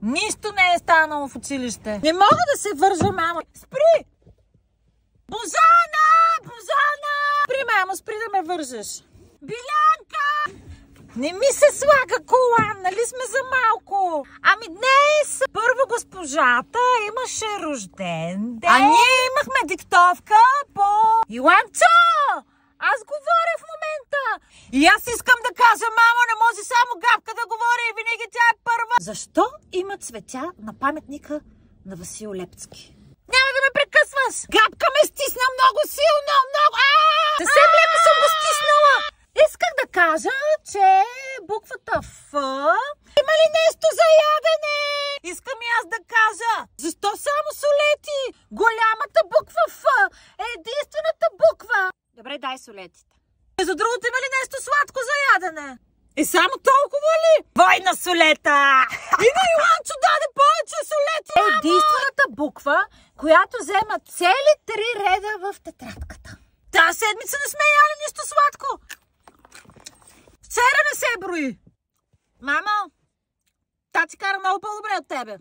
Нищо не е станало в училище. Не мога да се вържа, мамо. Спри! Бозана! Бозана! Спри, мамо, спри да ме вържеш. Билянка! Не ми се слага колан, нали сме за малко? Ами днес първо госпожата имаше рожден ден. А ние имахме диктовка по... Иланчо! Аз говоря в момента. И аз искам да кажа, мамо, не може само Габка да говори и винаги тя е първа. Защо има цветя на паметника на Васил Лепцки? Няма да ме прекъсваш! Габка ме стисна много силно, много... Съвсем леко съм го стиснала. Исках да кажа, че буквата Ф има ли нещо за ядене? Искам и аз да кажа. Защо само солети? Голямата буква Ф е единствената буква. Добре, дай солетите. За другото има ли нещо сладко за ядене? И само толкова ли? Война солета! И на Иланчо даде повече солети, мамо! Единствената буква, която взема цели 3 реда в тетрадката. Тази седмица не сме яли нищо сладко. Вчера не се брои. Мамо, тати кара много по-добре от тебе.